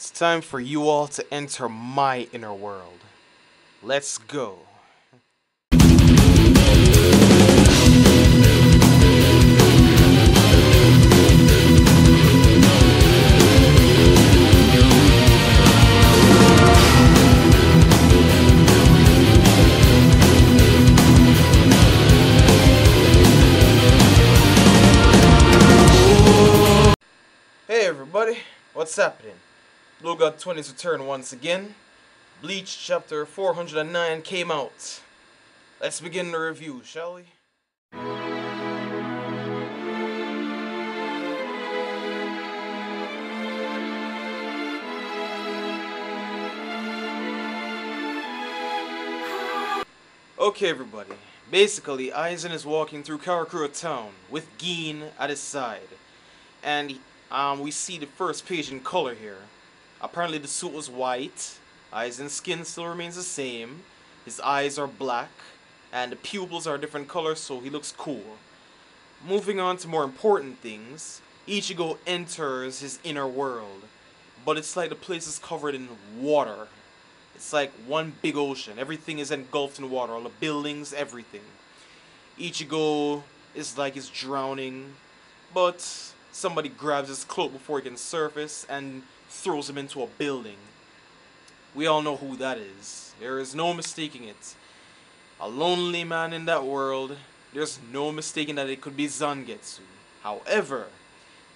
It's time for you all to enter my inner world. Let's go. Hey everybody, what's happening? BLUEGOD 20's return once again. Bleach chapter 409 came out. Let's begin the review, shall we? Okay everybody, basically Aizen is walking through Karakura town with Gin at his side. And we see the first page in color here. Apparently the suit was white, Aizen's skin still remains the same, his eyes are black, and the pupils are a different color, so he looks cool. Moving on to more important things, Ichigo enters his inner world, but it's like the place is covered in water. It's like one big ocean, everything is engulfed in water, all the buildings, everything. Ichigo is like he's drowning, but somebody grabs his cloak before he can surface and throws him into a building. We all know who that is. There is no mistaking it. A lonely man in that world. There's no mistaking that it could be Zangetsu. However,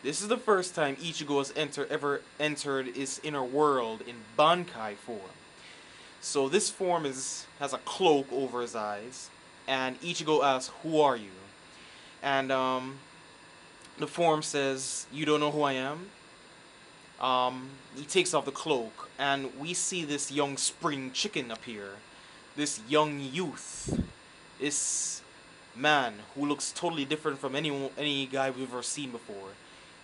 this is the first time Ichigo has ever entered his inner world in Bankai form. So this form has a cloak over his eyes, and Ichigo asks, "Who are you?" And the form says, "You don't know who I am?" He takes off the cloak, and we see this young spring chicken appear. This young youth. This man who looks totally different from any guy we've ever seen before.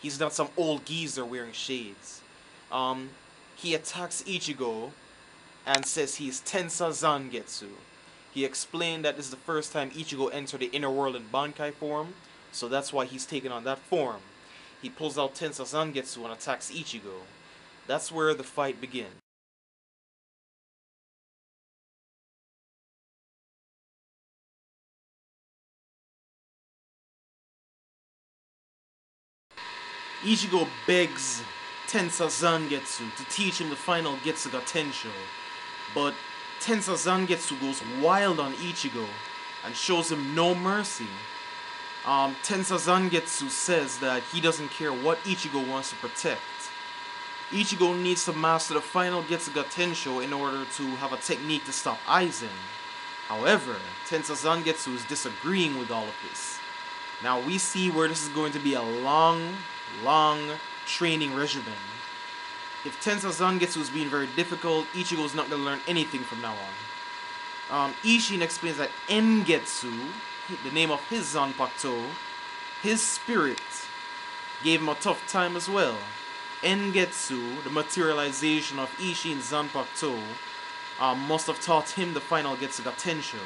He's not some old geezer wearing shades. He attacks Ichigo and says he's Tensa Zangetsu. He explained that this is the first time Ichigo entered the inner world in Bankai form, so that's why he's taken on that form. He pulls out Tensa Zangetsu and attacks Ichigo. That's where the fight begins. Ichigo begs Tensa Zangetsu to teach him the final Getsuga Tensho, but Tensa Zangetsu goes wild on Ichigo and shows him no mercy. Tensa Zangetsu says that he doesn't care what Ichigo wants to protect. Ichigo needs to master the final Getsuga Tensho in order to have a technique to stop Aizen. However, Tensa Zangetsu is disagreeing with all of this. Now we see where this is going to be a long training regimen. If Tensa Zangetsu is being very difficult, Ichigo is not going to learn anything from now on. Ishin explains that Engetsu, the name of his Zanpakuto, his spirit, gave him a tough time as well. Engetsu, the materialization of Ishin's Zanpakuto, must have taught him the final Getsuga Tensho.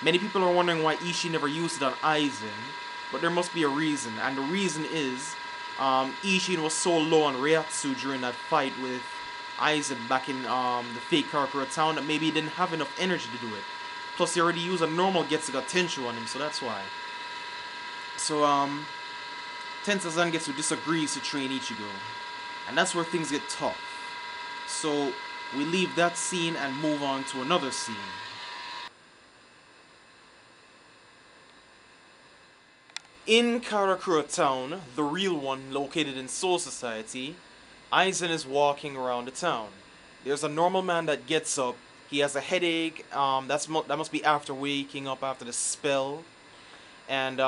Many people are wondering why Ishin never used it on Aizen, but there must be a reason, and the reason is Ishin was so low on Reiatsu during that fight with Aizen back in the fake Karakura town that maybe he didn't have enough energy to do it. Plus, he already used a normal Getsuga Tensho on him, so that's why. So, Tensa Zangetsu disagrees to train Ichigo, and that's where things get tough. So, we leave that scene and move on to another scene. In Karakura town, the real one located in Soul Society, Aizen is walking around the town. There's a normal man that gets up. He has a headache. That must be after waking up after the spell. And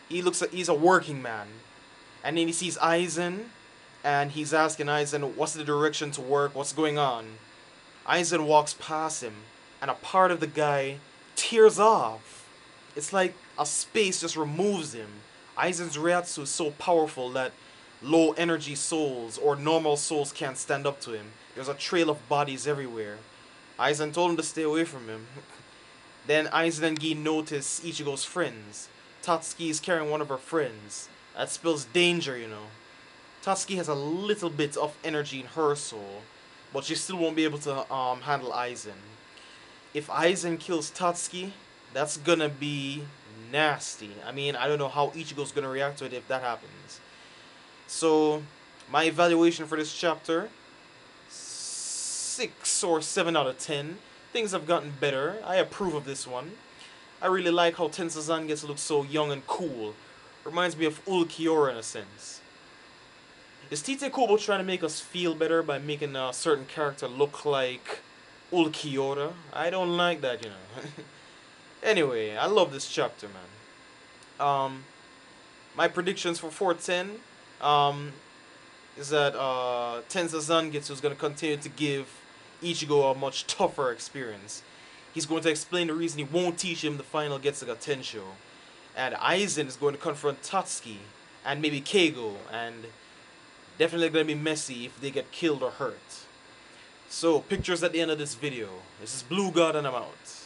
he's a working man. And then he sees Aizen, and he's asking Aizen, "What's the direction to work? What's going on?" Aizen walks past him, and a part of the guy tears off. It's like a space just removes him. Aizen's Reiatsu is so powerful that low energy souls or normal souls can't stand up to him. There's a trail of bodies everywhere. Aizen told him to stay away from him. Then Aizen and Gi notice Ichigo's friends. Tatsuki is carrying one of her friends. That spells danger, you know. Tatsuki has a little bit of energy in her soul, but she still won't be able to handle Aizen. If Aizen kills Tatsuki, that's gonna be nasty. I mean, I don't know how Ichigo's gonna react to it if that happens. So, my evaluation for this chapter, 6 or 7 out of 10. Things have gotten better. I approve of this one. I really like how Tensa Zangetsu looks so young and cool. Reminds me of Ulquiorra in a sense. Is TITE KUBO trying to make us feel better by making a certain character look like Ulquiorra? I don't like that, you know. Anyway, I love this chapter, man. My predictions for 410 is that Tensa Zangetsu is going to continue to give Ichigo a much tougher experience. He's going to explain the reason he won't teach him the final Getsuga Tensho. And Aizen is going to confront Tatsuki and maybe Keigo, and definitely going to be messy if they get killed or hurt. So, pictures at the end of this video. This is BLUEGOD and I'm out.